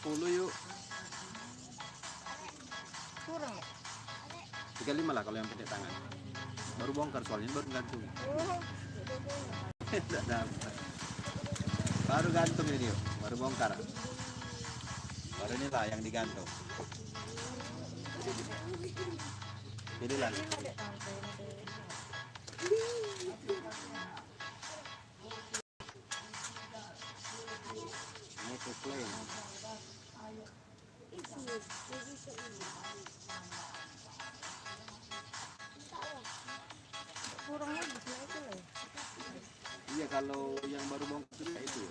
40 yuk. Kurang ya? 35 lah kalau yang pendek tangan. Baru bongkar soalnya baru gantung. Tidak dapat. Baru gantung ini yuk, baru bongkar. Baru inilah yang digantung. Pilih lagi. Ini tuh plain. Kurangnya di sini itu loh. Iya kalau yang baru bongkar ya itu.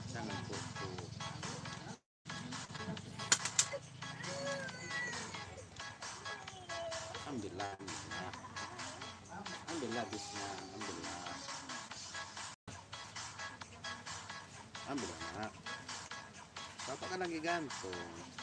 Jangan foto. Ambillah, ambillah bisnya, ambillah nak. Bapak kan lagi gantung.